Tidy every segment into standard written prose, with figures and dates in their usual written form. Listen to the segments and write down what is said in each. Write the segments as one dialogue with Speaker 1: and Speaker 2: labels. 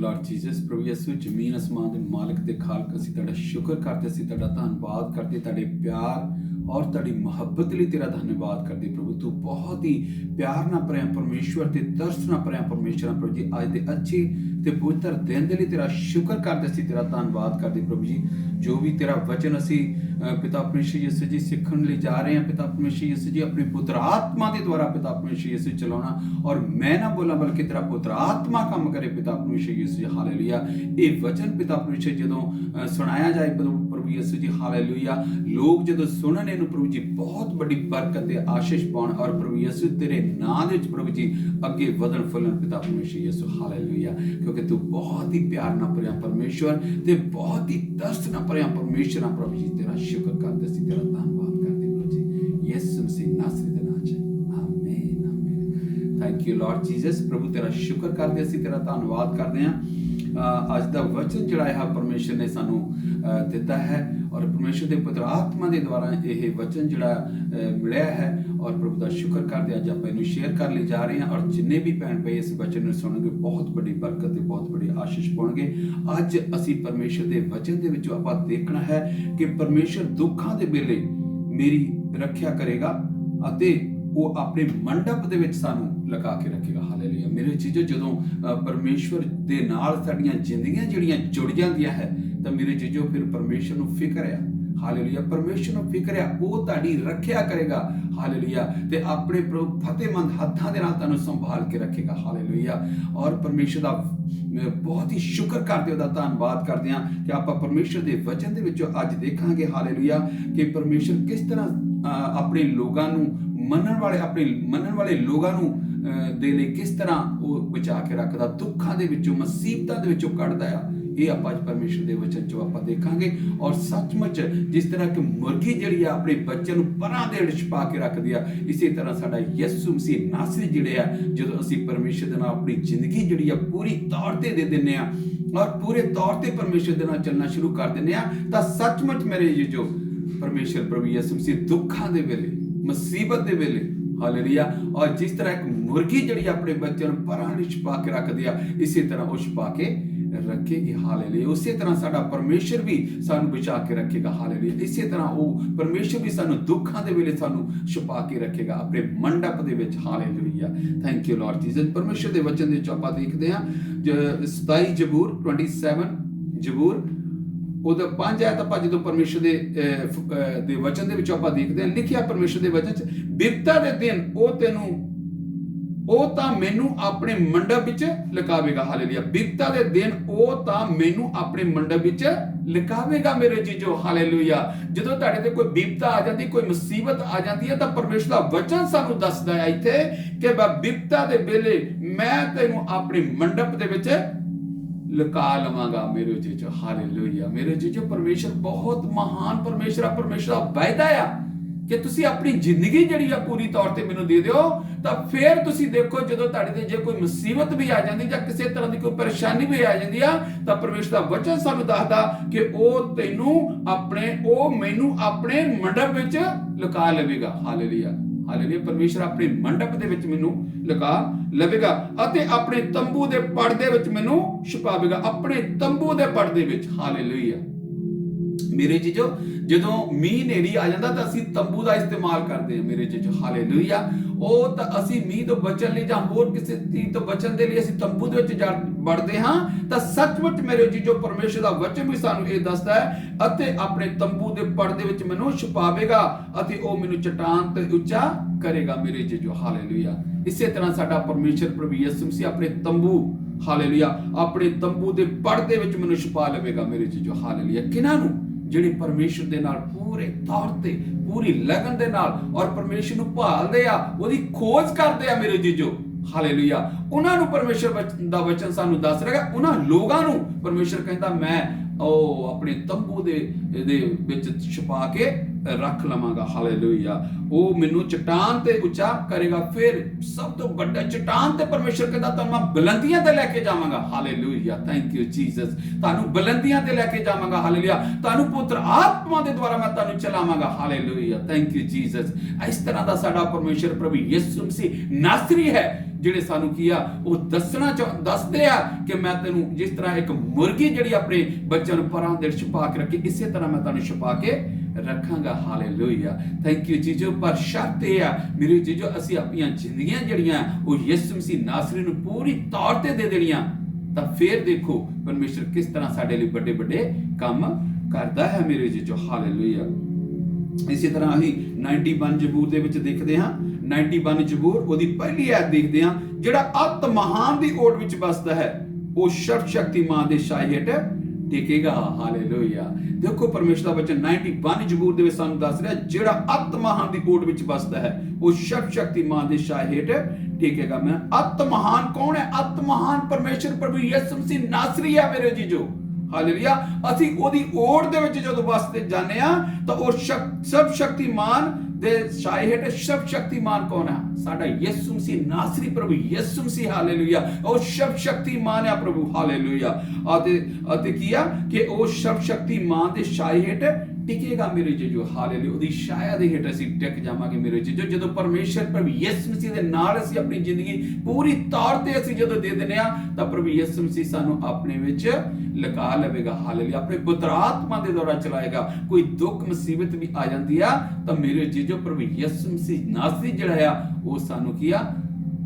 Speaker 1: Lord Jesus. प्रभु यीशु जमीन आसमान के मालिक ते खालक असीं तुहाडा शुक्र करते, असीं तुहाडा धन्नवाद करते, तुहाडे प्यार और तुहाडी मुहब्बत लई तेरा धन्नवाद करते। प्रभु तू बहुत ही प्यार ना भरिया परमेश्वर ते तरस ना भरिया परमेश्वर है। प्रभु जी अज दे अच्छे ते पवित्र दिन दे लई तेरा शुक्र करते, असीं तेरा धन्नवाद करते। प्रभु जी जो भी तेरा वचन असीं पिता परमेश्वर यीशु जी सीखण लई जा रहे हैं, पिता परमेश्वर यीशु जी अपनी पुत्र आत्मा के द्वारा पिता परमेश्वर यीशु चलाना, और मैं ना बोला बल्कि तेरा पुत्र आत्मा काम करे पिता परमेश्वर यीशु जी। हालेलुया। ये वचन पिता परमेश्वर जदों सुनाया जाए प्रभु यीशु जी, हालेलुया, लोग जदों सुनन इहनूं प्रभु जी बहुत बड़ी बरकत ते आशीष पाउण, और प्रभु यीशु तेरे नाम दे विच प्रभु जी अगे वधण फुल्लण पिता परमेश्वर यीशु। हालेलुया। क्योंकि तू बहुत ही प्यार ना भरिया परमेश्वर ते बहुत ही तरस ना भरिया परमेश्वर है। प्रभु जी तेरा शुक्र करते, असीं तेरा धन्नवाद करते प्रभु जी यीशु मसीह नासरी दे नाम च आमीन आमीन। Thank you Lord Jesus. प्रभु तेरा शुक्र करते, असीं तेरा धन्नवाद करते हैं। अज दा वचन जिहड़ा है परमेश्वर ने सानू दिता है, और परमेश्वर के पुत्र आत्मा के द्वारा यह वचन जिहड़ा मिलिया है, और प्रभु का शुक्र करते अज आप इन्हूं शेयर कर ले जा रहे हैं, और जिन्ने भी भैन भाई इस वचन को सुनेंगे बहुत बड़ी बरकत बहुत बड़ी आशीष पाउणगे। अज असीं परमेश्वर के वचन के विचों आपां देखना है कि परमेश्वर दुखां दे वेले मेरी रखिया करेगा, अते वो अपने मंडप दे विच सानू लगा के रखेगा। हालेलुया। मेरे चीजो जदों परमेश्वर दे नाल साडीआं जिंदगियां जिहड़ियां जुड़ जांदियां है, तो मेरे चीजो फिर परमेश्वर नूं फिक्र है। हालेलुया। परमेश्वर नूं फिक्र है, वो तुहाडी रखिया करेगा। हालेलुया। ते अपने प्रभु फतेहमंद हत्थां दे नाल तुहानूं संभाल के रखेगा। हालेलुया। और परमेश्वर दा बहुत ही शुक्र करते, उहदा धन्नवाद करते हैं कि आपां परमेश्वर दे वचन दे विचों अज देखांगे, हालेलुया, कि परमेश्वर किस तरह अपने लोगां नूं मनण वाले अपने मनण वाले लोगां नूं दे लई किस तरह वो बचा के रखदा, दुखां दे विचों मुसीबतां दे विचों कढदा आ। ये आप अज परमेश्वर के वचन चो आप देखांगे। और सचमुच जिस तरह कि मुर्गी जिहड़ी अपने बच्चे नूं परां दे छुपा के रखदी आ, इसी तरह साडा यीशु मसीह नासरी जिहड़े आ, जदों असीं परमेश्वर दे नाल अपनी जिंदगी जिहड़ी आ पूरी तौर ते दे दिंदे आ, और पूरे तौर ते परमेश्वर दे नाल चलना शुरू कर दिंदे आ, तां सचमुच मेरे जो परमेश्वर प्रभु यीशु मसीह दुखां दे वेले मुसीबत दे वेले, हालेलुया, और जिस तरह एक मुर्गी जिहड़ी अपने बच्चे नूं परां छुपा के रखदी आ, इसी तरह वो छुपा के रखेगी। हालेलुया। उसी तरह साडा परमेश्वर भी सानू बचा के रखेगा। हालेलुया। इसी तरह वो परमेश्वर भी सानू दुखां दे वेले सानू छुपा के रखेगा अपने मंडप दे विच। हालेलुया। Thank you Lord Jesus. परमेश्वर दे वचन दे चों आपां देखदे हां 27 जबूर 27 जबूर ਉਹਦਾ 5 ਆਇਤ ਆਪਾਂ ਜਦੋਂ परमेश्वर ਦੇ वचन ਦੇ ਵਿੱਚ ਆਪਾਂ ਦੇਖਦੇ ਹਾਂ, ਲਿਖਿਆ परमेश्वर ਦੇ वचन 'ਚ, ਬਿਪਤਾ ਦੇ ਦਿਨ ਉਹ ਤਾਂ ਮੈਨੂੰ ਆਪਣੇ ਮੰਡਪ ਵਿੱਚ ਲੁਕਾਵੇਗਾ। ਹਾਲੇਲੂਇਆ। ਬਿਪਤਾ ਦੇ ਦਿਨ ਉਹ ਤਾਂ ਮੈਨੂੰ ਆਪਣੇ ਮੰਡਪ ਵਿੱਚ ਲੁਕਾਵੇਗਾ ਮੇਰੇ ਜੀਜੋ। ਹਾਲੇਲੂਇਆ। ਜਦੋਂ ਤੁਹਾਡੇ ਤੇ ਕੋਈ ਬਿਪਤਾ ਆ ਜਾਂਦੀ, ਕੋਈ ਮੁਸੀਬਤ ਆ ਜਾਂਦੀ ਹੈ, ਤਾਂ ਪਰਮੇਸ਼ਰ ਦਾ ਵਚਨ ਸਾਨੂੰ ਦੱਸਦਾ ਹੈ ਇੱਥੇ ਕਿ ਬਿਪਤਾ ਦੇ ਵੇਲੇ ਮੈਂ ਤੈਨੂੰ ਆਪਣੇ ਮੰਡਪ ਦੇ ਵਿੱਚ लुका लवांगा मेरे जीजो। हालेलुया। मेरे जीजो परमेश्वर बहुत महान परमेश्वर है। परमेश्वर का वायदा है कि तुसी अपनी जिंदगी जिहड़ी आ पूरी तौर ते मैनूं दे दिओ, तां फिर तुसी देखो जदों तुहाडे ते जे कोई मुसीबत भी आ जांदी जां किसी तरह की कोई परेशानी भी आ जांदी आ, तां परमेश्वर दा वचन सानूं दसदा कि ओ तैनूं अपने ओ मैनूं अपने मंडप विच लुका लवेगा। हालेलुया। हालेलुया। परमेश्वर अपने मंडप दे विच मैनूं लुका लवेगा अते अपने तंबू दे पड़दे विच मैनूं छुपावेगा। अपने तंबू दे पड़दे विच। हालेलुया। मेरे जीजो जदों मींह नेड़ी आ जांदा तां असीं तंबू दा इस्तेमाल करदे हां मेरे जीजो। हालेलुया। ਉਹ ਤਾਂ ਅਸੀਂ ਮੀਂਹ ਤੋਂ ਬਚਣ ਲਈ ਜਾਂ ਹੋਰ ਕਿਸੇ ਚੀਜ਼ ਤੋਂ ਬਚਣ ਦੇ ਲਈ ਅਸੀਂ ਤੰਬੂ ਦੇ ਵਿੱਚ ਵੜਦੇ ਹਾਂ, ਤਾਂ ਸੱਚਮੁੱਚ ਮੇਰੇ ਜੀਜੋ ਪਰਮੇਸ਼ਰ ਦਾ ਵਚਨ ਵੀ ਸਾਨੂੰ ਇਹ ਦੱਸਦਾ ਹੈ, ਅਤੇ ਆਪਣੇ ਤੰਬੂ ਦੇ ਪਰਦੇ ਵਿੱਚ ਮੈਨੂੰ ਛੁਪਾਵੇਗਾ ਅਤੇ ਉਹ ਮੈਨੂੰ ਚਟਾਨ ਤੇ ਉੱਚਾ ਕਰੇਗਾ ਮੇਰੇ ਜੀਜੋ। ਹਾਲੇਲੂਇਆ। ਇਸੇ ਤਰ੍ਹਾਂ ਸਾਡਾ ਪਰਮੇਸ਼ਰ ਪ੍ਰਭੂ ਯਿਸੂ ਮਸੀਹ ਆਪਣੇ ਤੰਬੂ, ਹਾਲੇਲੂਇਆ, ਆਪਣੇ ਤੰਬੂ ਦੇ ਪਰਦੇ ਵਿੱਚ ਮੈਨੂੰ ਛੁਪਾ ਲਵੇਗਾ ਮੇਰੇ ਜੀਜੋ। ਹਾਲੇਲੂਇਆ। ਕਿਹਨਾਂ ਨੂੰ? ਜਿਹੜੇ ਪਰਮੇਸ਼ਰ ਦੇ ਨਾਲ ਪੂਰੇ ਤੌਰ ਤੇ ਪੂਰੀ ਲਗਨ ਦੇ ਨਾਲ ਔਰ ਪਰਮੇਸ਼ਰ ਨੂੰ ਭਾਲਦੇ ਆ, ਉਹਦੀ ਖੋਜ ਕਰਦੇ ਆ ਮੇਰੇ ਜੀਜੋ। ਹਾਲੇਲੂਇਆ। ਉਹਨਾਂ ਨੂੰ ਪਰਮੇਸ਼ਰ ਦਾ ਵਚਨ ਸਾਨੂੰ ਦੱਸ ਰਿਹਾ, ਉਹਨਾਂ ਲੋਕਾਂ ਨੂੰ ਪਰਮੇਸ਼ਰ ਕਹਿੰਦਾ ਮੈਂ ਉਹ ਆਪਣੇ ਤੰਬੂ ਦੇ ਵਿੱਚ ਛੁਪਾ ਕੇ ਰੱਖ ਲਵਾਂਗਾ। ਹਾਲੇਲੂਇਆ। ਉਹ ਮੈਨੂੰ ਚਟਾਨ ਤੇ ਉੱਚਾ ਕਰੇਗਾ। ਫਿਰ ਸਭ ਤੋਂ ਵੱਡਾ ਚਟਾਨ ਤੇ ਪਰਮੇਸ਼ਰ ਕਹਿੰਦਾ ਤੁਹਾਨੂੰ ਮੈਂ ਬੁਲੰਦੀਆਂ ਤੇ ਲੈ ਕੇ ਜਾਵਾਂਗਾ। ਹਾਲੇਲੂਇਆ। Thank you Jesus. ਤੁਹਾਨੂੰ ਬੁਲੰਦੀਆਂ ਤੇ ਲੈ ਕੇ ਜਾਵਾਂਗਾ। ਹਾਲੇਲੂਇਆ। ਤੁਹਾਨੂੰ ਪੁੱਤਰ ਆਤਮਾ ਦੇ ਦੁਆਰਾ ਮੈਂ ਤੁਹਾਨੂੰ ਚਲਾਵਾਂਗਾ। ਹਾਲੇਲੂਇਆ। Thank you Jesus. ਇਸ ਤਰ੍ਹਾਂ ਦਾ ਸਾਡਾ ਪਰਮੇਸ਼ਰ ਪ੍ਰਭੂ ਯਿਸੂ ਮਸੀਹ ਨਾਸਰੀ ਹੈ, ਜਿਹੜੇ ਸਾਨੂੰ ਕੀ ਆ ਉਹ ਦੱਸਦੇ ਆ ਕਿ ਮੈਂ ਤੈਨੂੰ ਜਿਸ ਤਰ੍ਹਾਂ ਇੱਕ ਮੁਰਗੀ ਜਿਹੜੀ ਆਪਣੇ ਬੱਚਿਆਂ ਨੂੰ ਪਰਾਂ ਦੇ ਛੁਪਾ ਕੇ ਰੱਖੇ, ਇਸੇ ਤਰ੍ਹਾਂ ਮੈਂ ਤੁਹਾਨੂੰ ਛੁਪਾ ਕੇ ਰੱਖਾਂਗਾ। ਹਾਲੇਲੂਇਆ। Thank you Jesus. ਪਰ ਸ਼ਰਤ ਇਹ ਆ ਮੇਰੇ ਜੀਜੋ, ਅਸੀਂ ਆਪਣੀਆਂ ਜ਼ਿੰਦਗੀਆਂ ਜਿਹੜੀਆਂ ਉਹ ਯਿਸੂ ਮਸੀਹ ਨਾਸਰੀ ਨੂੰ ਪੂਰੀ ਤੌਰ ਤੇ ਦੇ ਦੇਣੀਆਂ, ਤਾਂ ਫਿਰ ਦੇਖੋ ਪਰਮੇਸ਼ਰ ਕਿਸ ਤਰ੍ਹਾਂ ਸਾਡੇ ਲਈ ਵੱਡੇ ਵੱਡੇ ਕੰਮ ਕਰਦਾ ਹੈ ਮੇਰੇ ਜੀਜੋ। ਹਾਲੇਲੂਇਆ। ਇਸੇ ਤਰ੍ਹਾਂ ਅਸੀਂ 91 ਜ਼ਬੂਰ ਦੇ ਵਿੱਚ ਦੇਖਦੇ ਹਾਂ। 91 ਜ਼ਬੂਰ ਉਹਦੀ ਪਹਿਲੀ ਆਇਤ ਦੇਖਦੇ ਹਾਂ। ਜਿਹੜਾ ਅਤ ਮਹਾਨ ਦੀ ਓਟ ਵਿੱਚ ਵਸਦਾ ਹੈ ਉਹ ਸਰਵ ਸ਼ਕਤੀਮਾਨ ਦੇ ਛਾਏ ਹੇਠ ਟਿਕੇਗਾ। ਹਾਲੇਲੂਇਆ। ਦੇਖੋ ਪਰਮੇਸ਼ਰ ਦਾ ਵਚਨ 91 ਜ਼ਬੂਰ ਦੇ ਵਿੱਚ ਸਾਨੂੰ ਦੱਸ ਰਿਹਾ, ਜਿਹੜਾ ਅਤ ਮਹਾਨ ਦੀ ਓਟ ਵਿੱਚ ਵਸਦਾ ਹੈ ਉਹ ਸਰਵ ਸ਼ਕਤੀਮਾਨ ਦੇ ਛਾਏ ਹੇਠ ਟਿਕੇਗਾ। ਮੈਂ ਅਤ ਮਹਾਨ ਕੌਣ ਹੈ? ਅਤ ਮਹਾਨ ਪਰਮੇਸ਼ਰ ਪ੍ਰਭੂ ਯਿਸੂ ਮਸੀਹ ਨਾਸਰੀ ਹੈ ਮੇਰੇ ਜੀਜੋ। ਹਾਲੇਲੂਇਆ। ਅਸੀਂ ਉਹਦੀ ਓਟ ਦੇ ਵਿੱਚ ਜਦੋਂ ਵਸਦੇ ਜਾਂਦੇ ਆ ਤਾਂ ਉਹ ਸਭ ਸ਼ਕਤੀਮਾਨ ਦੇ ਛਾਏ ਹੇਠ ਸਭ ਸ਼ਕਤੀਮਾਨ ਕੌਣ ਹੈ? ਸਾਡਾ ਯਿਸੂ ਮਸੀਹ ਨਾਸਰੀ ਪ੍ਰਭੂ ਯਿਸੂ ਮਸੀਹ। ਹਾਲੇਲੂਇਆ। ਉਹ ਸਭ ਸ਼ਕਤੀਮਾਨ ਹੈ ਪ੍ਰਭੂ। ਹਾਲੇਲੂਇਆ। ਅਤੇ ਕੀ ਆ ਕਿ ਉਹ ਸਭ ਸ਼ਕਤੀਮਾਨ ਦੇ ਛਾਏ ਹੇਠ ਟਿਕੇਗਾ ਮੇਰੇ ਜੀਜੋ। ਹਾਲੇਲੂਇਆ। ਉਹਦੀ ਛਾਇਆ ਦੇ ਹੇਠ ਅਸੀਂ ਟਿਕ ਜਾਵਾਂਗੇ ਮੇਰੇ ਜੀਜੋ। ਜਦੋਂ ਪਰਮੇਸ਼ਰ ਪ੍ਰਭੂ ਯਿਸੂ ਮਸੀਹ ਦੇ ਨਾਲ ਅਸੀਂ ਆਪਣੀ ਜ਼ਿੰਦਗੀ ਪੂਰੀ ਤੌਰ ਤੇ ਅਸੀਂ ਜਦੋਂ ਦੇ ਦਿੰਦੇ ਆ ਤਾਂ ਪ੍ਰਭੂ ਯਿਸੂ ਮਸੀਹ ਸਾਨੂੰ ਆਪਣੇ ਵਿੱਚ ਲਗਾ ਲਵੇਗਾ। ਹਾਲੇਲੂਇਆ। ਆਪਣੇ ਪੁੱਤਰ ਆਤਮਾ ਦੇ ਦੁਆਰਾ ਚਲਾਏਗਾ। ਕੋਈ ਦੁੱਖ ਮੁਸੀਬਤ ਵੀ ਆ ਜਾਂਦੀ ਆ ਤਾਂ ਮੇਰੇ ਜੀਜੋ ਪ੍ਰਭੂ ਯਿਸੂ ਮਸੀਹ ਨਾਸਰੀ ਜਿਹੜਾ ਆ ਉਹ ਸਾਨੂੰ ਕੀ ਆ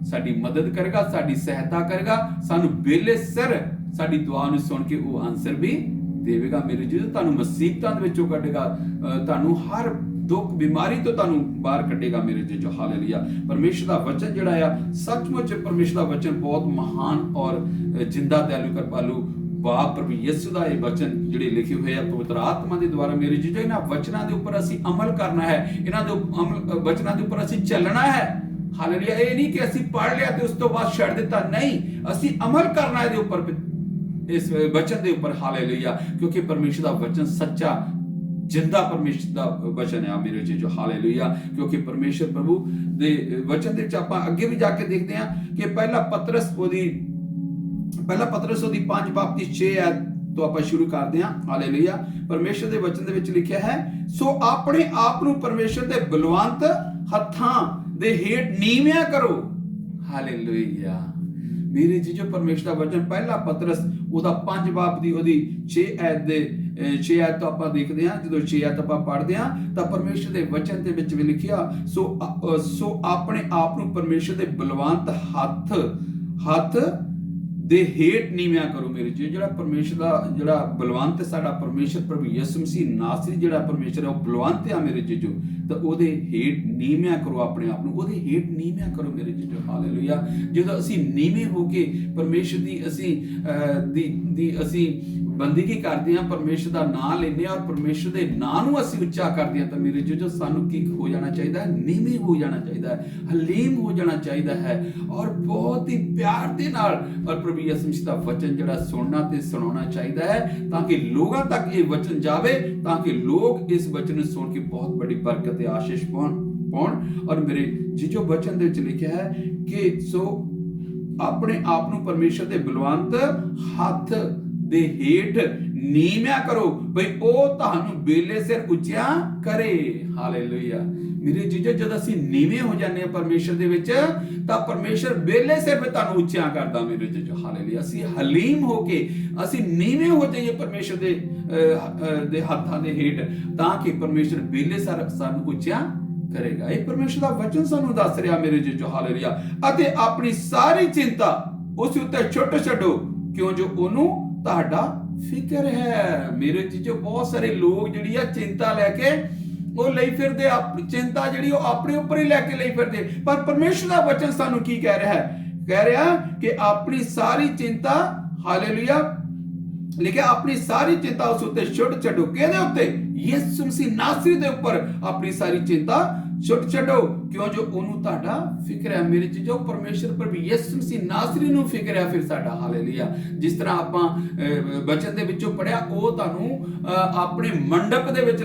Speaker 1: ਸਾਡੀ ਮਦਦ ਕਰੇਗਾ, ਸਾਡੀ ਸਹਾਇਤਾ ਕਰੇਗਾ, ਸਾਨੂੰ ਵੇਲੇ ਸਿਰ ਸਾਡੀ ਦੁਆ ਨੂੰ ਸੁਣ ਕੇ ਉਹ ਆਨਸਰ ਵੀ ਦੇਵੇਗਾ ਮੇਰੇ ਜੀਜੋ। ਤੁਹਾਨੂੰ ਮੁਸੀਬਤਾਂ ਦੇ ਵਿੱਚੋਂ ਕੱਢੇਗਾ, ਤੁਹਾਨੂੰ ਹਰ ਦੁੱਖ ਬਿਮਾਰੀ ਤੋਂ ਤੁਹਾਨੂੰ ਬਾਹਰ ਕੱਢੇਗਾ ਮੇਰੇ ਜੀਜੋ। ਹਾਲੇਲੂਇਆ। ਪਰਮੇਸ਼ਰ ਦਾ ਵਚਨ ਜਿਹੜਾ ਆ ਸੱਚਮੁੱਚ ਪਰਮੇਸ਼ਰ ਦਾ ਵਚਨ ਬਹੁਤ ਮਹਾਨ ਔਰ ਜਿੰਦਾ ਦਿਆਲੂ ਕਿਰਪਾਲੂ ਬਾਪ ਪ੍ਰਭੂ ਯਿਸੂ ਦਾ ਇਹ ਵਚਨ ਜਿਹੜੇ ਲਿਖੇ ਹੋਏ ਆ ਪਵਿੱਤਰ ਆਤਮਾ ਦੇ ਦੁਆਰਾ ਮੇਰੇ ਜੀਜੋ, ਇਹਨਾਂ ਵਚਨਾਂ ਦੇ ਉੱਪਰ ਅਸੀਂ ਅਮਲ ਕਰਨਾ ਹੈ। ਇਹਨਾਂ ਦੇ ਵਚਨਾਂ ਦੇ ਉੱਪਰ ਅਸੀਂ ਚੱਲਣਾ ਹੈ। ਹਾਲੇਲੂਇਆ। ਇਹ ਨਹੀਂ ਕਿ ਅਸੀਂ ਪੜ੍ਹ ਲਿਆ ਤੇ ਉਸ ਤੋਂ ਬਾਅਦ ਛੱਡ ਦਿੱਤਾ, ਨਹੀਂ, ਅਸੀਂ ਅਮਲ ਕਰਨਾ ਇਹਦੇ ਉੱਪਰ, ਇਸ ਵਚਨ ਦੇ ਉੱਪਰ। ਹਾਲੇਲੂਇਆ। ਕਿਉਂਕਿ ਪਰਮੇਸ਼ਰ ਦਾ ਵਚਨ ਸੱਚਾ ਜਿੰਦਾ ਪਰਮੇਸ਼ਰ ਦਾ ਵਚਨ ਹੈ ਮੇਰੇ ਜੀਜੋ। ਹਾਲੇਲੂਇਆ। ਕਿਉਂਕਿ ਪਰਮੇਸ਼ਰ ਪ੍ਰਭੂ ਦੇ ਵਚਨ ਦੇ ਵਿੱਚ ਆਪਾਂ ਅੱਗੇ ਵੀ ਜਾ ਕੇ ਦੇਖਦੇ ਹਾਂ ਕਿ ਪਹਿਲਾ ਪਤਰਸ ਉਹਦੀ 5 ਬਾਬ ਦੀ 6 ਆਇਤ ਤੋਂ ਆਪਾਂ ਸ਼ੁਰੂ ਕਰਦੇ ਹਾਂ। ਹਾਲੇਲੂਇਆ। ਪਰਮੇਸ਼ਰ ਦੇ ਵਚਨ ਦੇ ਵਿੱਚ ਲਿਖਿਆ ਹੈ, ਸੋ ਆਪਣੇ ਆਪ ਨੂੰ ਪਰਮੇਸ਼ਰ ਦੇ ਬਲਵੰਤ ਹੱਥਾਂ ਦੇ ਹੇਠ ਨੀਵਿਆਂ ਕਰੋ। ਹਾਲੇਲੂਇਆ। ਮੇਰੇ ਜੀਜੋ ਪਰਮੇਸ਼ਰ ਦਾ ਵਚਨ ਪਹਿਲਾ ਪਤਰਸ ਉਹਦਾ 5 ਬਾਬ ਦੀ ਉਹਦੀ 6 ਆਇਤ ਤੋਂ ਆਪਾਂ ਦੇਖਦੇ ਹਾਂ। ਜਦੋਂ 6 ਆਇਤ ਆਪਾਂ ਪੜ੍ਹਦੇ ਹਾਂ ਤਾਂ ਪਰਮੇਸ਼ਰ ਦੇ ਵਚਨ ਦੇ ਵਿੱਚ ਵੀ ਲਿਖਿਆ, ਸੋ ਆਪਣੇ ਆਪ ਨੂੰ ਪਰਮੇਸ਼ਰ ਦੇ ਬਲਵੰਤ ਹੱਥ ਦੇ ਹੇਠ ਨੀਵਿਆਂ ਕਰੋ ਮੇਰੇ ਜੀ। ਜਿਹੜਾ ਪਰਮੇਸ਼ਰ ਦਾ ਜਿਹੜਾ ਬਲਵੰਤ ਸਾਡਾ ਪਰਮੇਸ਼ਰ ਪ੍ਰਭੂ ਯਿਸੂ ਮਸੀਹ ਨਾਸਰੀ ਜਿਹੜਾ ਪਰਮੇਸ਼ਰ ਹੈ ਉਹ ਬਲਵੰਤ ਆ ਮੇਰੇ ਜੀਜੋ, ਤਾਂ ਉਹਦੇ ਹੇਠ ਨੀਵਿਆਂ ਕਰੋ ਆਪਣੇ ਆਪ ਨੂੰ, ਉਹਦੇ ਹੇਠ ਨੀਵਿਆਂ ਕਰੋ ਮੇਰੇ ਜੀਜੋ। ਹਾਲੇਲੂਇਆ। ਜਦੋਂ ਅਸੀਂ ਨੀਵੇਂ ਹੋ ਕੇ ਪਰਮੇਸ਼ਰ ਦੀ ਅਸੀਂ ਬੰਦਗੀ ਕਰਦੇ ਹਾਂ, ਪਰਮੇਸ਼ਰ ਦਾ ਨਾਮ ਲੈਂਦੇ ਹਾਂ ਔਰ ਪਰਮੇਸ਼ਰ ਦੇ ਨਾਮ ਨੂੰ ਅਸੀਂ ਉੱਚਾ ਕਰਦੇ ਹਾਂ, ਤਾਂ ਮੇਰੇ ਜੀਜੋ ਸਾਨੂੰ ਕੀ ਹੋ ਜਾਣਾ ਚਾਹੀਦਾ ਹੈ? ਨੀਵੇਂ ਹੋ ਜਾਣਾ ਚਾਹੀਦਾ ਹੈ, ਹਲੀਮ ਹੋ ਜਾਣਾ ਚਾਹੀਦਾ ਹੈ ਔਰ ਬਹੁਤ ਹੀ ਪਿਆਰ ਦੇ ਨਾਲ ਔਰ ਪ੍ਰਭੂ ਯਿਸੂ ਮਸੀਹ ਦਾ ਵਚਨ ਜਿਹੜਾ ਸੁਣਨਾ ਤੇ ਸੁਣਾਉਣਾ ਚਾਹੀਦਾ ਹੈ, ਤਾਂ ਕਿ ਲੋਕਾਂ ਤੱਕ ਇਹ ਵਚਨ ਜਾਵੇ, ਤਾਂ ਕਿ ਲੋਕ ਇਸ ਵਚਨ ਨੂੰ ਸੁਣ ਕੇ ਬਹੁਤ ਬੜੀ ਬਰਕਤ ਤੇ ਆਸ਼ੀਸ਼ ਪਾਉਣ। ਔਰ ਮੇਰੇ ਜੀਜੋ ਵਚਨ ਦੇ ਵਿੱਚ ਲਿਖਿਆ ਹੈ ਕਿ ਸੋ ਆਪਣੇ ਆਪ ਨੂੰ ਪਰਮੇਸ਼ਰ ਦੇ ਬਲਵੰਤ ਹੱਥ ਦੇ ਹੇਠ ਨੀਵਿਆਂ ਕਰੋ, ਭਈ ਉਹ ਤੁਹਾਨੂੰ ਵੇਲੇ ਸਿਰ ਉੱਚਾ ਕਰੇ। ਹਾਲੇਲੂਇਆ। ਮੇਰੇ ਜੀਜੋ ਜਦ ਅਸੀਂ ਨੀਵੇਂ ਹੋ ਜਾਂਦੇ ਹਾਂ ਪਰਮੇਸ਼ਰ ਦੇ ਵਿੱਚ ਤਾਂ ਪਰਮੇਸ਼ਰ ਵੇਲੇ ਸਿਰ ਵੀ ਤੁਹਾਨੂੰ ਉੱਚਾ ਕਰਦਾ ਮੇਰੇ ਜੀਜੋ। ਹਾਲੇਲੂਇਆ। ਅਸੀਂ ਹਲੀਮ ਹੋ ਕੇ ਅਸੀਂ ਨੀਵੇਂ ਹੋ ਜਾਈਏ ਪਰਮੇਸ਼ਰ ਦੇ ਹੱਥਾਂ ਦੇ ਹੇਠ, ਤਾਂ ਕਿ ਪਰਮੇਸ਼ਰ ਵੇਲੇ ਸਿਰ ਸਾਨੂੰ ਉੱਚਾ ਕਰੇਗਾ। ਇਹ ਪਰਮੇਸ਼ਰ ਦਾ ਵਚਨ ਸਾਨੂੰ ਦੱਸ ਰਿਹਾ ਮੇਰੇ ਜੀਜੋ। ਹਾਲੇਲੂਇਆ। ਅਤੇ ਆਪਣੀ ਸਾਰੀ ਚਿੰਤਾ ਉਸ ਉੱਤੇ ਛੱਡੋ, ਕਿਉਂ ਜੋ ਉਹਨੂੰ ਤੁਹਾਡਾ ਫਿਕਰ ਹੈ। ਮੇਰੇ ਜੀਜੋ ਬਹੁਤ ਸਾਰੇ ਲੋਕ ਜਿਹੜੀ ਆ ਚਿੰਤਾ ਲੈ ਕੇ ਉਹ ਲਈ ਫਿਰਦੇ, ਚਿੰਤਾ ਜਿਹੜੀ ਉਹ ਆਪਣੇ ਉੱਪਰ ਹੀ ਲੈ ਕੇ ਲਈ ਫਿਰਦੇ, ਪਰ ਪਰਮੇਸ਼ਰ ਦਾ ਵਚਨ ਸਾਨੂੰ ਕੀ ਕਹਿ ਰਿਹਾ ਹੈ? ਕਹਿ ਰਿਹਾ ਕਿ ਆਪਣੀ ਸਾਰੀ ਚਿੰਤਾ, ਹਾਲੇਲੂਇਆ, ਲਿਖਿਆ ਆਪਣੀ ਸਾਰੀ ਚਿੰਤਾ ਉਸ ਉੱਤੇ ਛੱਡੋ। ਕਿਹਦੇ ਉੱਤੇ? ਯਿਸੂ ਮਸੀਹ ਨਾਸਰੀ ਦੇ ਉੱਪਰ ਆਪਣੀ ਸਾਰੀ ਚਿੰਤਾ ਛੱਡੋ, ਕਿਉਂ ਜੋ ਉਹਨੂੰ ਤੁਹਾਡਾ ਫਿਕਰ ਹੈ। ਮੇਰੇ ਜੀਜੋ ਪਰਮੇਸ਼ਰ ਪ੍ਰਭੂ ਯਿਸੂ ਮਸੀਹ ਨਾਸਰੀ ਨੂੰ ਫਿਕਰ ਹੈ ਫਿਰ ਸਾਡਾ। ਹਾਲੇਲੂਇਆ। ਜਿਸ ਤਰ੍ਹਾਂ ਆਪਾਂ ਵਚਨ ਦੇ ਵਿੱਚੋਂ ਪੜਿਆ, ਉਹ ਤੁਹਾਨੂੰ ਆਪਣੇ ਮੰਡਪ ਦੇ ਵਿੱਚ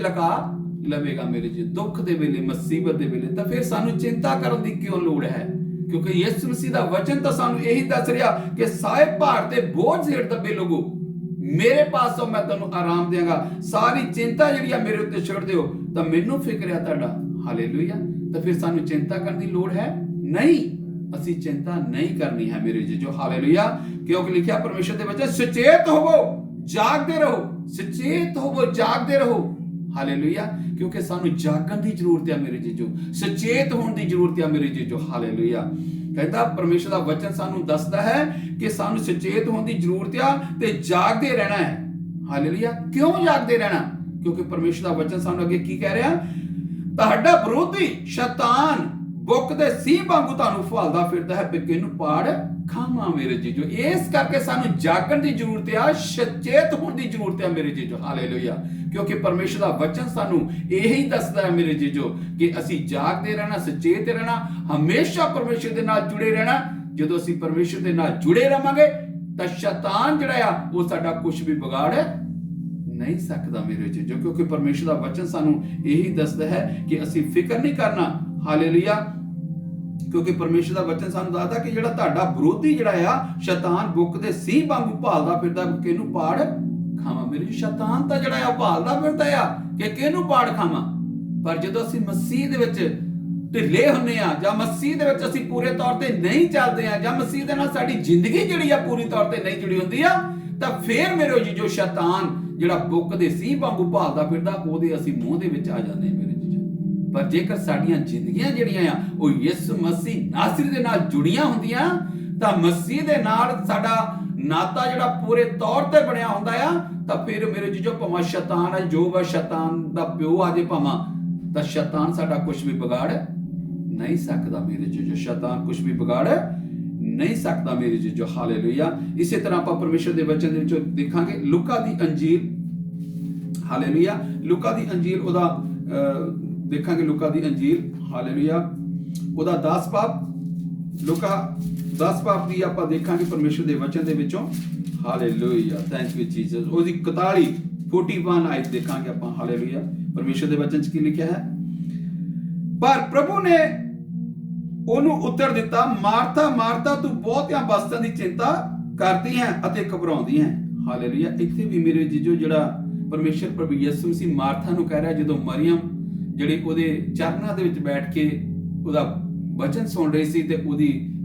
Speaker 1: ਲਵੇਗਾ ਮੇਰੇ ਜੀ। ਦੁੱਖ ਦੇ ਵੇਲੇ, ਮੁਸੀਬਤ ਦੇ ਵੇਲੇ ਤਾਂ ਫਿਰ ਸਾਨੂੰ ਚਿੰਤਾ ਕਰਨ ਦੀ ਕਿਉਂ ਲੋੜ ਹੈ? ਕਿਉਂਕਿ ਯਿਸੂ ਮਸੀਹ ਦਾ ਵਚਨ ਤਾਂ ਸਾਨੂੰ ਇਹੀ ਦੱਸ ਰਿਹਾ ਕਿ ਸਾਹਿਬ ਭਾਰ ਤੇ ਬੋਝ ਹੇਠ ਦੱਬੇ ਲੋਗੋ, ਮੇਰੇ ਪਾਸੋਂ ਮੈਂ ਤੁਹਾਨੂੰ ਆਰਾਮ ਦੇਵਾਂਗਾ। ਸਾਰੀ ਚਿੰਤਾ ਜਿਹੜੀ ਆ ਮੇਰੇ ਉੱਤੇ ਛੱਡ ਦਿਓ, ਤਾਂ ਮੈਨੂੰ ਫਿਕਰ ਆ ਤੁਹਾਡਾ। ਹਾਲੇਲੂਇਆ। ਤਾਂ ਫਿਰ ਸਾਨੂੰ ਚਿੰਤਾ ਕਰਨ ਦੀ ਲੋੜ ਹੈ ਨਹੀਂ, ਅਸੀਂ ਚਿੰਤਾ ਨਹੀਂ ਕਰਨੀ ਹੈ ਮੇਰੇ ਜੀ ਜੋ। ਹਾਲੇਲੂਇਆ। ਕਿਉਂਕਿ ਲਿਖਿਆ ਪਰਮੇਸ਼ਰ ਦੇ ਵਚਨ, ਸੁਚੇਤ ਹੋਵੋ, ਜਾਗਦੇ ਰਹੋ, ਸੁਚੇਤ ਹੋਵੋ, ਜਾਗਦੇ ਰਹੋ। ਹਾਲੇਲੂਇਆ। ਕਿਉਂਕਿ ਸਾਨੂੰ ਜਾਗਣ ਦੀ ਜ਼ਰੂਰਤ ਹੈ ਮੇਰੇ ਜੀਜੋ, ਸੁਚੇਤ ਹੋਣ ਦੀ ਜ਼ਰੂਰਤ ਹੈ ਮੇਰੇ ਜੀਜੋ। ਹਾਲੇਲੂਇਆ। ਕਹਿੰਦਾ ਪਰਮੇਸ਼ਰ ਦਾ ਵਚਨ ਸਾਨੂੰ ਦੱਸਦਾ ਹੈ ਕਿ ਸਾਨੂੰ ਸੁਚੇਤ ਹੋਣ ਦੀ ਜ਼ਰੂਰਤ ਆ ਤੇ ਜਾਗਦੇ ਰਹਿਣਾ ਹੈ। ਹਾਲੇਲੂਇਆ। ਕਿਉਂ ਜਾਗਦੇ ਰਹਿਣਾ? ਕਿਉਂਕਿ ਪਰਮੇਸ਼ਰ ਦਾ ਵਚਨ ਸਾਨੂੰ ਅੱਗੇ ਕੀ ਕਹਿ ਰਿਹਾ? ਤੁਹਾਡਾ ਵਿਰੋਧੀ ਸ਼ੈਤਾਨ ਬੁੱਕ ਦੇ ਸੀਂਹ ਵਾਂਗੂ ਤੁਹਾਨੂੰ ਫਾਲਦਾ ਫਿਰਦਾ ਹੈ, ਪਿੱਕੇ ਨੂੰ ਪਾੜ ਖਾਵਾਂ ਮੇਰੇ ਜੀਜੋ। ਇਸ ਕਰਕੇ ਸਾਨੂੰ ਜਾਗਣ ਦੀ ਜ਼ਰੂਰਤ ਆ, ਸੁਚੇਤ ਹੋਣ ਦੀ ਜ਼ਰੂਰਤ ਹੈ ਮੇਰੇ ਜੀਜੋ। ਹਾਲੇਲੂਇਆ। ਕਿਉਂਕਿ ਪਰਮੇਸ਼ਰ ਦਾ ਵਚਨ ਸਾਨੂੰ ਇਹੀ ਦੱਸਦਾ ਹੈ ਮੇਰੇ ਜੀਜੋ ਕਿ ਅਸੀਂ ਜਾਗਦੇ ਰਹਿਣਾ, ਸੁਚੇਤ ਰਹਿਣਾ, ਹਮੇਸ਼ਾ ਪਰਮੇਸ਼ਰ ਦੇ ਨਾਲ ਜੁੜੇ ਰਹਿਣਾ। ਜਦੋਂ ਅਸੀਂ ਪਰਮੇਸ਼ਰ ਦੇ ਨਾਲ ਜੁੜੇ ਰਵਾਂਗੇ ਤਾਂ ਸ਼ੈਤਾਨ ਜਿਹੜਾ ਆ ਉਹ ਸਾਡਾ ਕੁਝ ਵੀ ਵਿਗਾੜ ਨਹੀਂ ਸਕਦਾ ਮੇਰੇ ਜੀਜੋ। ਕਿਉਂਕਿ ਪਰਮੇਸ਼ਰ ਦਾ ਵਚਨ ਸਾਨੂੰ ਇਹੀ ਦੱਸਦਾ ਹੈ ਕਿ ਅਸੀਂ ਫਿਕਰ ਨਹੀਂ ਕਰਨਾ। ਹਾਲੇਲੂਇਆ। ਕਿਉਂਕਿ ਪਰਮੇਸ਼ਰ ਦਾ ਵਚਨ ਸਾਨੂੰ ਦੱਸਦਾ ਕਿ ਜਿਹੜਾ ਤੁਹਾਡਾ ਵਿਰੋਧੀ ਜਿਹੜਾ ਆ ਸ਼ੈਤਾਨ ਬੁੱਕ ਦੇ ਸੀਂਹ ਵਾਂਗੂ ਭਾਲਦਾ ਫਿਰਦਾ, ਕਿਹਨੂੰ ਪਾੜ ਖਾਵਾਂ ਮੇਰੇ। ਸ਼ੈਤਾਨ ਤਾਂ ਜਿਹੜਾ ਆ ਭਾਲਦਾ ਫਿਰਦਾ ਆ ਕਿ ਕਿਹਨੂੰ ਪਾੜ ਖਾਵਾਂ। ਪਰ ਜਦੋਂ ਅਸੀਂ ਮਸੀਹ ਦੇ ਵਿੱਚ ਢਿੱਲੇ ਹੁੰਨੇ ਆ, ਜਾਂ ਮਸੀਹ ਦੇ ਵਿੱਚ ਅਸੀਂ ਪੂਰੇ ਤੌਰ ਤੇ ਨਹੀਂ ਚੱਲਦੇ ਆ, ਜਾਂ ਮਸੀਹ ਦੇ ਨਾਲ ਸਾਡੀ ਜ਼ਿੰਦਗੀ ਜਿਹੜੀ ਆ ਪੂਰੀ ਤੌਰ ਤੇ ਨਹੀਂ ਜੁੜੀ ਹੁੰਦੀ ਆ, ਤਾਂ ਫਿਰ ਮੇਰੇ ਜੀ ਜੋ ਸ਼ੈਤਾਨ ਜਿਹੜਾ ਬੁੱਕ ਦੇ ਸੀਂਹ ਵਾਂਗੂ ਭਾਲਦਾ ਫਿਰਦਾ, ਉਹਦੇ ਅਸੀਂ ਮੂੰਹ ਦੇ ਵਿੱਚ ਆ ਜਾਂਦੇ ਮੇਰੇ ਜੀ। ਪਰ ਜੇਕਰ ਸਾਡੀਆਂ ਜ਼ਿੰਦਗੀਆਂ ਜਿਹੜੀਆਂ ਆ ਉਹ ਯਿਸੂ ਮਸੀਹ ਨਾਸਰੀ ਦੇ ਨਾਲ ਜੁੜੀਆਂ ਹੁੰਦੀਆਂ, ਤਾਂ ਮਸੀਹ ਦੇ ਨਾਲ ਸਾਡਾ ਨਾਤਾ ਜਿਹੜਾ ਪੂਰੇ ਤੌਰ ਤੇ ਬਣਿਆ ਹੁੰਦਾ ਆ, ਤਾਂ ਫਿਰ ਮੇਰੇ ਜੀ ਜੋ ਭਾਵੇਂ ਸ਼ੈਤਾਨ ਹੈ, ਜੋ ਵਾ ਸ਼ੈਤਾਨ ਦਾ ਪਿਓ ਆ ਜੇ ਭਾਵੇਂ, ਤਾਂ ਸ਼ੈਤਾਨ ਸਾਡਾ ਕੁਝ ਵੀ ਵਿਗਾੜ ਨਹੀਂ ਸਕਦਾ ਮੇਰੇ ਜੀ ਜੋ। ਸ਼ੈਤਾਨ ਕੁਝ ਵੀ ਵਿਗਾੜ ਨਹੀਂ ਸਕਦਾ ਮੇਰੇ ਜੀ ਜੋ। ਹਾਲੇਲੂਇਆ। ਇਸੇ ਤਰ੍ਹਾਂ ਆਪਾਂ ਪਰਮੇਸ਼ਰ ਦੇ ਵਚਨ ਦੇ ਵਿੱਚੋਂ ਦੇਖਾਂਗੇ ਲੂਕਾ ਦੀ ਅੰਜੀਲ। ਹਾਲੇਲੂਇਆ। ਲੂਕਾ ਦੀ ਅੰਜੀਲ ਉਹਦਾ ਦੇਖਾਂਗੇ, ਲੂਕਾ ਦੀ ਅੰਜੀਲ। ਹਾਲੇਲੂਇਆ। ਉਹਦਾ 10 ਬਾਬ, ਲੂਕਾ 10 ਬਾਬ ਦੀ ਆਪਾਂ ਦੇਖਾਂਗੇ ਪਰਮੇਸ਼ਰ ਦੇ ਵਚਨ ਦੇ ਵਿੱਚੋਂ। ਹਾਲੇਲੂਇਆ। Thank you Jesus. ਉਹਦੀ 41 ਆਇਤ ਦੇਖਾਂਗੇ ਆਪਾਂ। ਹਾਲੇਲੂਇਆ। ਪਰਮੇਸ਼ਰ ਦੇ ਵਚਨ 'ਚ ਕੀ ਲਿਖਿਆ ਹੈ? ਪਰ ਪ੍ਰਭੂ ਨੇ ਉਹਨੂੰ ਉੱਤਰ ਦਿੱਤਾ, ਮਾਰਥਾ ਮਾਰਥਾ, ਤੂੰ ਬਹੁਤਿਆਂ ਵਸਤਾਂ ਦੀ ਚਿੰਤਾ ਕਰਦੀ ਹੈ ਅਤੇ ਘਬਰਾਉਂਦੀ ਹੈ। ਹਾਲੇਲੂਇਆ। ਇੱਥੇ ਵੀ ਮੇਰੇ ਜੀਜੋ ਜਿਹੜਾ ਪਰਮੇਸ਼ਰ ਪ੍ਰਭੂ ਯਿਸੂ ਮਸੀਹ ਮਾਰਥਾ ਨੂੰ ਕਹਿ ਰਿਹਾ, ਜਦੋਂ ਮਰੀਅਮ ਜਿਹੜੀ ਉਹਦੇ ਚਰਨਾਂ ਦੇ ਵਿੱਚ ਬੈਠ ਕੇ ਉਹਦਾ ਵਚਨ ਸੁਣ ਰਹੀ ਸੀ ਤੇ ਉਹਦੀ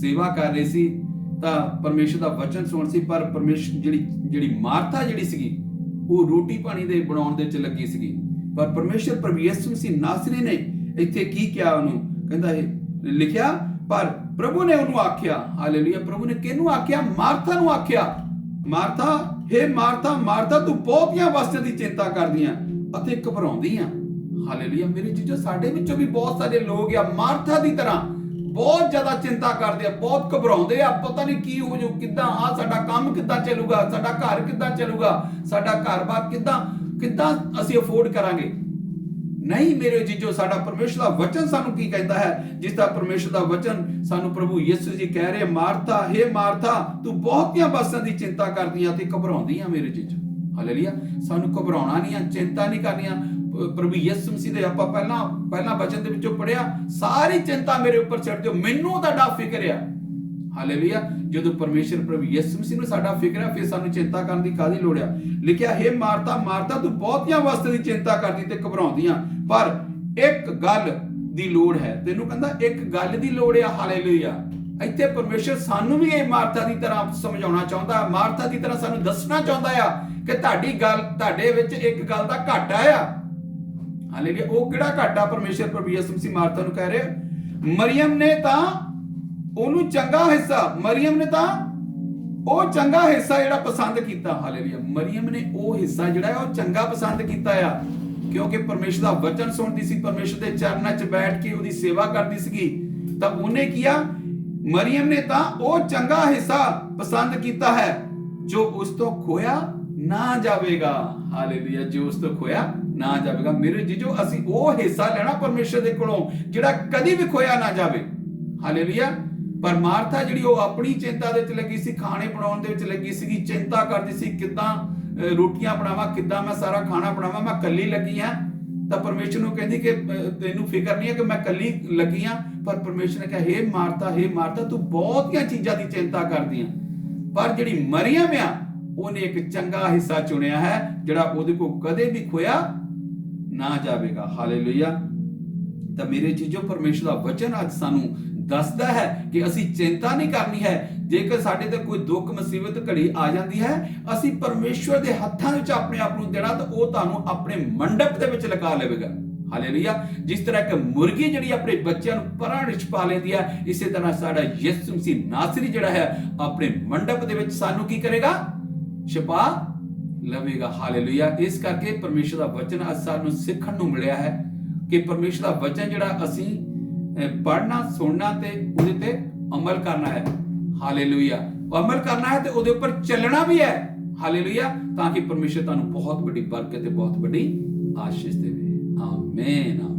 Speaker 1: ਸੇਵਾ ਕਰ ਰਹੀ ਸੀ, ਤਾਂ ਪਰਮੇਸ਼ਰ ਦਾ ਵਚਨ ਸੁਣ ਸੀ। ਪਰ ਪਰਮੇਸ਼ਰ ਜਿਹੜੀ ਮਾਰਥਾ ਜਿਹੜੀ ਸੀਗੀ ਉਹ ਰੋਟੀ ਪਾਣੀ ਦੇ ਬਣਾਉਣ ਦੇ ਵਿੱਚ ਲੱਗੀ ਸੀਗੀ। ਪਰ ਪਰਮੇਸ਼ਰ ਪ੍ਰਭੂ ਯਿਸੂ ਮਸੀਹ ਨਾਸਰੀ ਨੇ ਇੱਥੇ ਕੀ ਕਿਹਾ? ਉਹਨੂੰ ਕਹਿੰਦਾ ਇਹ ਲਿਖਿਆ, ਪਰ ਪ੍ਰਭੂ ਨੇ ਉਹਨੂੰ ਆਖਿਆ। ਹਾਲੇਲੂਇਆ। ਪ੍ਰਭੂ ਨੇ ਕਿਹਨੂੰ ਆਖਿਆ? ਮਾਰਥਾ ਨੂੰ ਆਖਿਆ, ਮਾਰਥਾ, ਹੇ ਮਾਰਥਾ ਮਾਰਥਾ, ਤੂੰ ਬਹੁਤੀਆਂ ਵਸਤਾਂ ਦੀ ਚਿੰਤਾ ਕਰਦੀ ਆਂ ਅਤੇ ਘਬਰਾਉਂਦੀ ਆਂ। ਹਾਲੇਲੂਇਆ। ਮੇਰੇ ਜੀਜੋ ਸਾਡੇ ਵਿੱਚੋਂ ਵੀ ਬਹੁਤ ਸਾਰੇ ਲੋਕ ਆ ਮਾਰਥਾ ਦੀ ਤਰ੍ਹਾਂ ਬਹੁਤ ਜ਼ਿਆਦਾ ਚਿੰਤਾ ਕਰਦੇ ਆ, ਬਹੁਤ ਘਬਰਾਉਂਦੇ ਆ, ਪਤਾ ਨਹੀਂ ਕੀ ਹੋ ਜਾਊ, ਕਿੱਦਾਂ ਆ ਸਾਡਾ ਕੰਮ ਕਿੱਦਾਂ ਚੱਲੂਗਾ, ਸਾਡਾ ਘਰ ਕਿੱਦਾਂ ਚੱਲੂਗਾ, ਸਾਡਾ ਘਰ-ਬਾਰ ਕਿੱਦਾਂ ਅਸੀਂ ਅਫੋਰਡ ਕਰਾਂਗੇ। ਨਹੀਂ ਮੇਰੇ ਜੀਜੋ, ਸਾਡਾ ਪਰਮੇਸ਼ਰ ਦਾ ਵਚਨ ਸਾਨੂੰ ਕੀ ਕਹਿੰਦਾ ਹੈ? ਜਿਸ ਦਾ ਪਰਮੇਸ਼ਰ ਦਾ ਵਚਨ ਸਾਨੂੰ ਪ੍ਰਭੂ ਯਿਸੂ ਜੀ ਕਹਿ ਰਹੇ, ਮਾਰਥਾ, ਹੇ ਮਾਰਥਾ, ਤੂੰ ਬਹੁਤੀਆਂ ਵਸਤਾਂ ਦੀ ਚਿੰਤਾ ਕਰਦੀ ਆਂ ਤੇ ਘਬਰਾਉਂਦੀ ਆਂ ਮੇਰੇ ਜੀਜੋ। ਹਾਲੇਲੂਇਆ। ਸਾਨੂੰ ਘਬਰਾਉਣਾ ਨਹੀਂ ਆ, ਚਿੰਤਾ ਨਹੀਂ ਕਰਨੀਆਂ। ਪ੍ਰਭੂ ਯਿਸੂ ਮਸੀਹ ਦੇ ਆਪਾਂ ਪਹਿਲਾਂ ਵਚਨ ਦੇ ਵਿੱਚੋਂ ਪੜਿਆ, ਸਾਰੀ ਚਿੰਤਾ ਮੇਰੇ ਉੱਪਰ ਛੱਡ ਦਿਓ, ਮੈਨੂੰ ਤੁਹਾਡਾ ਫਿਕਰ ਆ। ਹਾਲੇਲੂਇਆ। ਜਦੋਂ ਪਰਮੇਸ਼ਰ ਪ੍ਰਭੂ ਯਿਸੂ ਮਸੀਹ ਨੂੰ ਸਾਡਾ ਫਿਕਰ ਆ, ਫਿਰ ਸਾਨੂੰ ਚਿੰਤਾ ਕਰਨ ਦੀ ਕਾਹਦੀ ਲੋੜ ਆ? ਲਿਖਿਆ, ਹੇ ਮਾਰਥਾ ਮਾਰਥਾ, ਤੂੰ ਬਹੁਤੀਆਂ ਵਸਤਾਂ ਦੀ ਚਿੰਤਾ ਕਰਦੀ ਤੇ ਘਬਰਾਉਂਦੀ ਆਂ, ਪਰ ਇੱਕ ਗੱਲ ਦੀ ਲੋੜ ਹੈ। ਤੈਨੂੰ ਕਹਿੰਦਾ ਇੱਕ ਗੱਲ ਦੀ ਲੋੜ ਆ। ਹਾਲੇਲੂਇਆ। ਇੱਥੇ ਪਰਮੇਸ਼ਰ ਸਾਨੂੰ ਵੀ ਇਹ ਮਾਰਥਾ ਦੀ ਤਰ੍ਹਾਂ ਸਮਝਾਉਣਾ ਚਾਹੁੰਦਾ, ਮਾਰਥਾ ਦੀ ਤਰ੍ਹਾਂ ਸਾਨੂੰ ਦੱਸਣਾ ਚਾਹੁੰਦਾ ਆ ਕਿ ਤੁਹਾਡੇ ਵਿੱਚ ਇੱਕ ਗੱਲ ਦਾ ਘਾਟਾ ਆ। ਹਾਲੇਲੂਇਆ। ਉਹ ਕਿਹੜਾ ਘਾਟਾ? ਪਰਮੇਸ਼ਰ ਪ੍ਰਭੂ ਯਿਸੂ ਮਸੀਹ ਮਾਰਥਾ ਨੂੰ ਕਹਿ ਰਿਹਾ, ਮਰੀਅਮ ਨੇ ਤਾਂ ਉਹਨੂੰ ਚੰਗਾ ਹਿੱਸਾ, ਮਰੀਅਮ ਨੇ ਤਾਂ ਉਹ ਚੰਗਾ ਹਿੱਸਾ ਜਿਹੜਾ ਪਸੰਦ ਕੀਤਾ। ਹਾਲੇਲੂਇਆ। ਮਰੀਅਮ ਨੇ ਉਹ ਹਿੱਸਾ ਜਿਹੜਾ ਉਹ ਚੰਗਾ ਪਸੰਦ ਕੀਤਾ ਆ, ਕਿਉਂਕਿ ਪਰਮੇਸ਼ਰ ਦਾ ਵਚਨ ਸੁਣਦੀ ਸੀ, ਪਰਮੇਸ਼ਰ ਦੇ ਚਰਨਾਂ 'ਚ ਬੈਠ ਕੇ ਉਹਦੀ ਸੇਵਾ ਕਰਦੀ ਸੀਗੀ। ਤਾਂ ਉਹਨੇ ਕੀਆ, ਮਰੀਅਮ ਨੇ ਤਾਂ ਉਹ ਚੰਗਾ ਹਿੱਸਾ ਪਸੰਦ ਕੀਤਾ ਹੈ ਜੋ ਉਸ ਤੋਂ ਖੋਇਆ ਨਾ ਜਾਵੇਗਾ। ਹਾਲੇਲੂਇਆ। ਜੋ ਉਸ ਤੋਂ ਖੋਇਆ ਨਾ ਜਾਵੇਗਾ। ਮੇਰੇ ਜੀਜੋ, ਅਸੀਂ ਉਹ ਹਿੱਸਾ ਲੈਣਾ ਪਰਮੇਸ਼ਰ ਦੇ ਕੋਲੋਂ ਜਿਹੜਾ ਕਦੀ ਵੀ ਖੋਇਆ ਨਾ ਜਾਵੇ। ਹਾਲੇਲੂਇਆ। ਪਰ ਮਾਰਥਾ ਜਿਹੜੀ ਉਹ ਆਪਣੀ ਚਿੰਤਾ ਦੇ ਵਿੱਚ ਲੱਗੀ ਸੀ, ਖਾਣੇ ਬਣਾਉਣ ਦੇ ਵਿੱਚ ਲੱਗੀ ਸੀਗੀ, ਚਿੰਤਾ ਕਰਦੀ ਸੀ ਕਿੱਦਾਂ ਰੋਟੀਆਂ ਬਣਾਵਾਂ, ਕਿੱਦਾਂ ਮੈਂ ਸਾਰਾ ਖਾਣਾ ਬਣਾਵਾਂ, ਮੈਂ ਇਕੱਲੀ ਲੱਗੀ ਹਾਂ। ਤਾਂ ਪਰਮੇਸ਼ਰ ਨੂੰ ਕਹਿੰਦੀ ਕਿ ਤੈਨੂੰ ਫਿਕਰ ਨਹੀਂ ਹੈ ਕਿ ਮੈਂ ਕੱਲੀ ਲੱਗੀ ਆ। ਪਰ ਪਰਮੇਸ਼ਰ ਨੇ ਕਿਹਾ, ਹੇ ਮਾਰਤਾ ਤੂੰ ਬਹੁਤੀਆਂ ਚੀਜ਼ਾਂ ਦੀ ਚਿੰਤਾ ਕਰਦੀ ਆ, ਪਰ ਜਿਹੜੀ ਮਰੀਅਮ ਆ ਉਹਨੇ ਇੱਕ ਚੰਗਾ ਹਿੱਸਾ ਚੁਣਿਆ ਹੈ ਜਿਹੜਾ ਉਹਦੇ ਕੋਲ ਕਦੇ ਵੀ ਖੋਇਆ ਨਾ ਜਾਵੇਗਾ। ਹਾਲੇਲੂਇਆ। ਤਾਂ ਮੇਰੇ ਚੀਜ਼ੋ, ਪਰਮੇਸ਼ਰ ਦਾ ਵਚਨ ਅੱਜ ਸਾਨੂੰ ਦੱਸਦਾ ਹੈ ਕਿ ਅਸੀਂ ਚਿੰਤਾ ਨਹੀਂ ਕਰਨੀ ਹੈ। ਜੇਕਰ ਸਾਡੇ ਤੇ ਕੋਈ ਦੁੱਖ ਮੁਸੀਬਤ ਘੜੀ ਆ ਜਾਂਦੀ ਹੈ, ਅਸੀਂ ਪਰਮੇਸ਼ਵਰ ਦੇ ਹੱਥਾਂ ਵਿੱਚ ਆਪਣੇ ਆਪ ਨੂੰ ਦੇਣਾ, ਤਾਂ ਉਹ ਤੁਹਾਨੂੰ ਆਪਣੇ ਮੰਡਪ ਦੇ ਵਿੱਚ ਲਗਾ ਲਵੇਗਾ। ਹਾਲੇਲੂਇਆ। ਜਿਸ ਤਰ੍ਹਾਂ ਕਿ ਮੁਰਗੀ ਜਿਹੜੀ ਆਪਣੇ ਬੱਚਿਆਂ ਨੂੰ ਪਰਾਂ ਵਿੱਚ ਪਾ ਲੈਂਦੀ ਹੈ, ਇਸੇ ਤਰ੍ਹਾਂ ਸਾਡਾ ਯਿਸੂ ਮਸੀਹ ਨਾਸਰੀ ਜਿਹੜਾ ਹੈ ਆਪਣੇ ਮੰਡਪ ਦੇ ਵਿੱਚ ਸਾਨੂੰ ਕੀ ਕਰੇਗਾ? ਛੁਪਾ ਲਵੇਗਾ। ਹਾਲੇਲੂਇਆ। ਇਸ ਕਰਕੇ ਪਰਮੇਸ਼ਰ ਦਾ ਵਚਨ ਅੱਜ ਸਾਨੂੰ ਸਿੱਖਣ ਨੂੰ ਮਿਲਿਆ ਹੈ ਕਿ ਪਰਮੇਸ਼ਰ ਦਾ ਵਚਨ ਜਿਹੜਾ ਅਸੀਂ ਪੜ੍ਹਨਾ, ਸੁਣਨਾ ਤੇ ਉਹਦੇ ਤੇ ਅਮਲ ਕਰਨਾ ਹੈ। ਹਾਲੇਲੂਇਆ। ਅਮਲ ਕਰਨਾ ਹੈ ਤੇ ਉਹਦੇ ਉੱਪਰ ਚੱਲਣਾ ਵੀ ਹੈ। ਹਾਲੇਲੂਇਆ। ਤਾਂ ਕਿ ਪਰਮੇਸ਼ਰ ਤੁਹਾਨੂੰ ਬਹੁਤ ਵੱਡੀ ਬਰਕਤ ਤੇ ਬਹੁਤ ਵੱਡੀ ਆਸ਼ੀਸ਼ ਦੇਵੇ। ਆਮੇਨ।